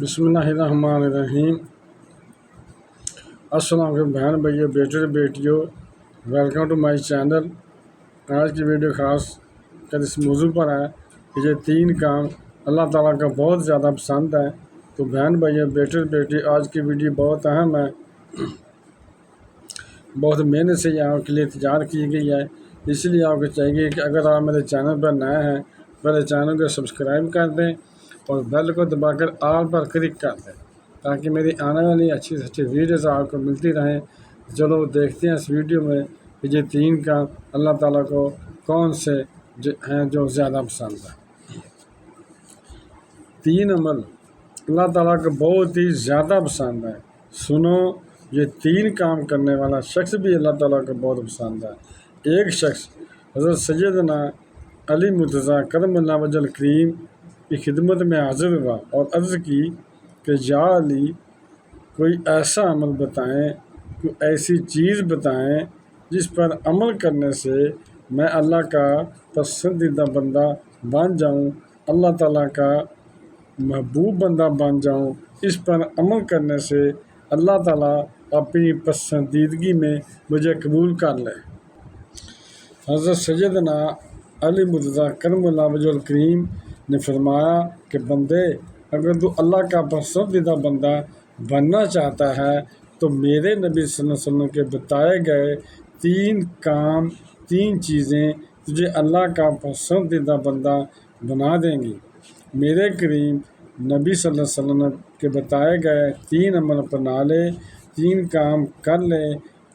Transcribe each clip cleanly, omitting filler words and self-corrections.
بسم اللہ الرحمن الرحیم۔ السلام علیکم بہن بھائیو، بیٹے بیٹیوں، ویلکم ٹو مائی چینل۔ آج کی ویڈیو خاص کر اس موضوع پر ہے کہ یہ 3 کام اللہ تعالیٰ کا بہت زیادہ پسند ہے۔ تو بہن بھائیو، بیٹے بیٹی، آج کی ویڈیو بہت اہم ہے، بہت محنت سے یہ آپ کے لیے تیار کی گئی ہے۔ اس لیے آپ کو چاہیے کہ اگر آپ میرے چینل پر نئے ہیں، میرے چینل کو سبسکرائب کر دیں اور بیل کو دبا کر آل پر کلک کر دیں تاکہ میری آنے والی اچھی سے اچھی ویڈیوز آپ کو ملتی رہیں۔ چلو دیکھتے ہیں اس ویڈیو میں کہ یہ 3 کام اللہ تعالیٰ کو کون سے ہیں جو زیادہ پسند ہے۔ 3 عمل اللہ تعالیٰ کو بہت ہی زیادہ پسند ہے۔ سنو، یہ 3 کام کرنے والا شخص بھی اللہ تعالیٰ کو بہت پسند ہے۔ ایک شخص حضرت سیدنا علی مرتضیٰ کرم اللہ وجہ الکریم کی خدمت میں حاضر ہوا اور عرض کی کہ یا علی، کوئی ایسا عمل بتائیں، کوئی ایسی چیز بتائیں جس پر عمل کرنے سے میں اللہ کا پسندیدہ بندہ بن جاؤں، اللہ تعالیٰ کا محبوب بندہ بن جاؤں۔ اس پر عمل کرنے سے اللہ تعالیٰ اپنی پسندیدگی میں مجھے قبول کر لے۔ حضرت سیدنا علی مرتضیٰ کرم اللہ وجہ الکریم نے فرمایا کہ بندے، اگر تو اللہ کا پسندیدہ بندہ بننا چاہتا ہے تو میرے نبی صلی اللہ علیہ وسلم کے بتائے گئے 3 کام، 3 چیزیں تجھے اللہ کا پسندیدہ بندہ بنا دیں گی۔ میرے کریم نبی صلی اللہ علیہ وسلم کے بتائے گئے 3 عمل اپنا لے، 3 کام کر لے،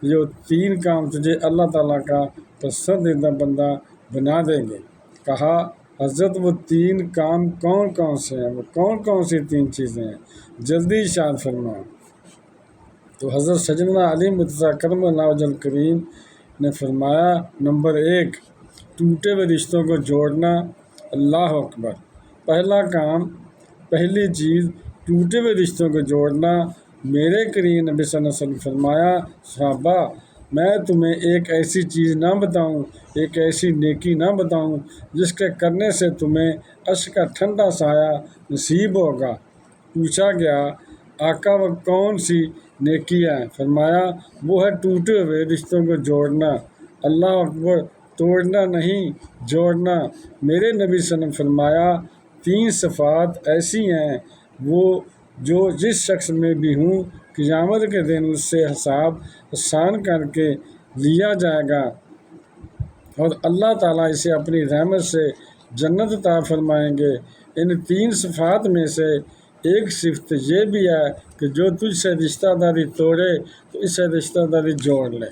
جو 3 کام تجھے اللہ تعالیٰ کا پسندیدہ بندہ بنا دیں گے۔ کہا حضرت وہ 3 کام کون کون سے ہیں، وہ کون سی 3 چیزیں ہیں، جلدی ارشاد فرما۔ تو حضرت سیدنا علی مرتضیٰ کرم اللہ وجہ الکریم نے فرمایا، نمبر 1، ٹوٹے ہوئے رشتوں کو جوڑنا۔ اللہ اکبر۔ پہلا کام، پہلی چیز، ٹوٹے ہوئے رشتوں کو جوڑنا۔ میرے کریم نبی صلی اللہ علیہ وسلم فرمایا، صحابہ، میں تمہیں ایک ایسی چیز نہ بتاؤں، ایک ایسی نیکی نہ بتاؤں جس کے کرنے سے تمہیں عرش کا ٹھنڈا سایہ نصیب ہوگا۔ پوچھا گیا، آقا وہ کون سی نیکی ہے؟ فرمایا، وہ ہے ٹوٹے ہوئے رشتوں کو جوڑنا۔ اللہ اکبر، توڑنا نہیں، جوڑنا۔ میرے نبی صلی اللہ علیہ وسلم فرمایا، 3 صفات ایسی ہیں وہ جو جس شخص میں بھی ہوں، قیامت کے دن اس سے حساب آسان کر کے لیا جائے گا اور اللہ تعالیٰ اسے اپنی رحمت سے جنت عطا فرمائیں گے۔ ان 3 صفات میں سے ایک صفت یہ بھی ہے کہ جو تجھ سے رشتہ داری توڑے تو اس سے رشتہ داری جوڑ لے۔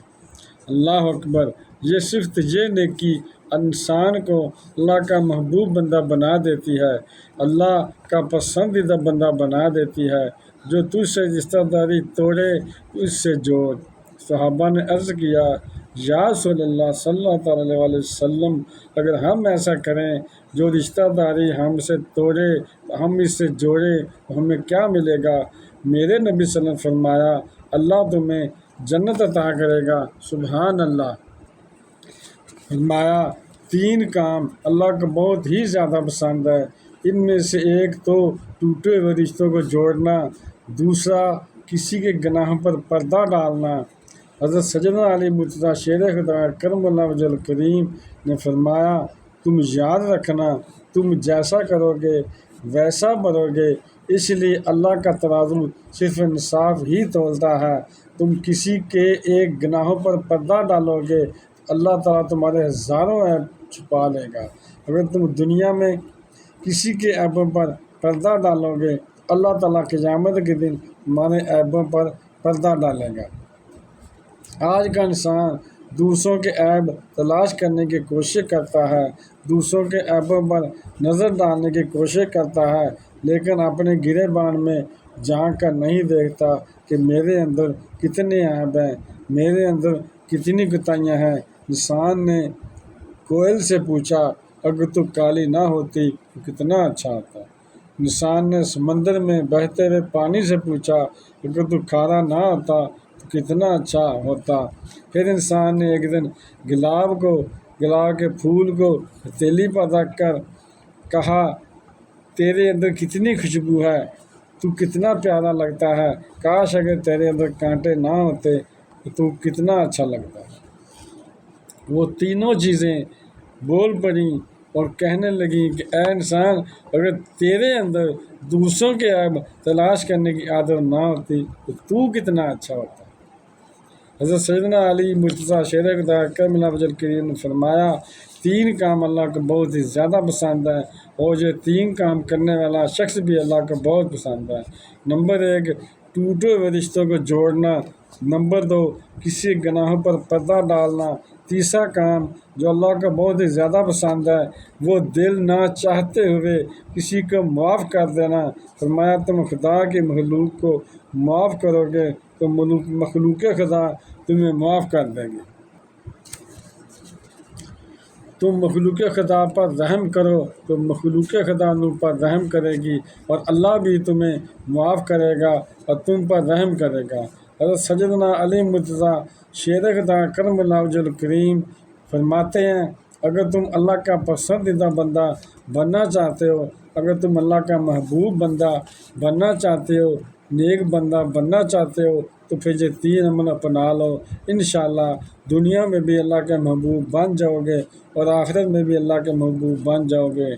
اللہ اکبر۔ یہ صفت، یہ نیکی انسان کو اللہ کا محبوب بندہ بنا دیتی ہے، اللہ کا پسندیدہ بندہ بنا دیتی ہے۔ جو تجھ سے رشتہ داری توڑے تو اس سے جوڑ۔ صحابہ نے عرض کیا، یا رسول اللہ صلی اللہ تعالیٰ علیہ وسلم، اگر ہم ایسا کریں، جو رشتہ داری ہم سے توڑے تو ہم اس سے جوڑے تو ہمیں کیا ملے گا؟ میرے نبی صلی اللہ علیہ وسلم نے فرمایا، اللہ تمہیں جنت عطا کرے گا۔ سبحان اللہ۔ فرمایا، 3 کام اللہ کو بہت ہی زیادہ پسند ہے۔ ان میں سے ایک تو ٹوٹے ہوئے رشتوں کو جوڑنا، دوسرا کسی کے گناہوں پر پردہ ڈالنا۔ حضرت سیدنا علی مرتضیٰ شیر خدا کرم اللہ وجہ الکریم نے فرمایا، تم یاد رکھنا، تم جیسا کرو گے ویسا بھرو گے، اس لیے اللہ کا ترازو صرف انصاف ہی تولتا ہے۔ تم کسی کے ایک گناہوں پر پردہ ڈالو گے تو اللہ تعالیٰ تمہارے ہزاروں عیب چھپا لے گا۔ اگر تم دنیا میں کسی کے عیبوں پر پردہ ڈالو گے تو اللہ تعالیٰ قیامت کے دن تمہارے عیبوں پر پردہ ڈالے گا۔ آج کا انسان دوسروں کے عیب تلاش کرنے کی کوشش کرتا ہے، دوسروں کے عیبوں پر نظر ڈالنے کی کوشش کرتا ہے، لیکن اپنے گریبان میں جھانک کر نہیں دیکھتا کہ میرے اندر کتنے عیب ہیں، میرے اندر کتنی کوتاہیاں ہیں۔ انسان نے کوئل سے پوچھا، اگر تو کالی نہ ہوتی تو کتنا اچھا ہوتا۔ انسان نے سمندر میں بہتے ہوئے پانی سے پوچھا، اگر تو کھارا نہ ہوتا تو کتنا اچھا ہوتا۔ پھر انسان نے ایک دن گلاب کے پھول کو ہتھیلی پر رکھ کر کہا، تیرے اندر کتنی خوشبو ہے، تو کتنا پیارا لگتا ہے، کاش اگر تیرے اندر کانٹے نہ ہوتے تو کتنا اچھا لگتا ہے۔ وہ تینوں چیزیں بول پڑیں اور کہنے لگیں کہ اے انسان، اگر تیرے اندر دوسروں کے عیب تلاش کرنے کی عادت نہ ہوتی تو کتنا اچھا ہوتا۔ حضرت سیدنا علی مرتضیٰ شیر خدا کرم اللہ وجل کریم نے فرمایا، تین کام اللہ کو بہت ہی زیادہ پسند ہے اور یہ تین کام کرنے والا شخص بھی اللہ کو بہت پسند ہے۔ نمبر 1، ٹوٹے ہوئے رشتوں کو جوڑنا۔ نمبر 2، کسی گناہوں پر پردہ ڈالنا۔ تیسرا کام جو اللہ کو بہت ہی زیادہ پسند ہے وہ دل نہ چاہتے ہوئے کسی کو معاف کر دینا۔ فرمایا تم خدا کی مخلوق کو معاف کرو گے تو مخلوق خدا تمہیں معاف کر دیں گے۔ تم مخلوق خدا پر رحم کرو تو مخلوق خدا تم پر رحم کرے گی اور اللہ بھی تمہیں معاف کرے گا اور تم پر رحم کرے گا۔ حضرت سیدنا علی مرتضیٰ شیر خدا کرم اللہ وجہ الکریم فرماتے ہیں، اگر تم اللہ کا پسندیدہ بندہ بننا چاہتے ہو، اگر تم اللہ کا محبوب بندہ بننا چاہتے ہو، نیک بندہ بننا چاہتے ہو تو پھر یہ تین عمل اپنا لو۔ انشاءاللہ دنیا میں بھی اللہ کے محبوب بن جاؤ گے اور آخرت میں بھی اللہ کے محبوب بن جاؤ گے۔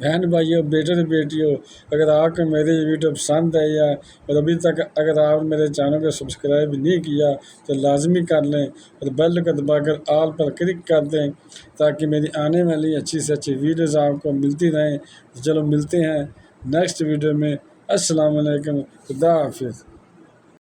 بہن بھائیوں، بیٹے بیٹیوں، اگر آپ کو میری یہ ویڈیو پسند آئی ہے اور ابھی تک اگر آپ میرے چینل کو سبسکرائب نہیں کیا تو لازمی کر لیں اور بیل کو دبا کر آل پر کلک کر دیں تاکہ میری آنے والی اچھی سے اچھی ویڈیوز آپ کو ملتی رہیں۔ چلو ملتے ہیں نیکسٹ ویڈیو میں۔ السلام علیکم، خدا حافظ۔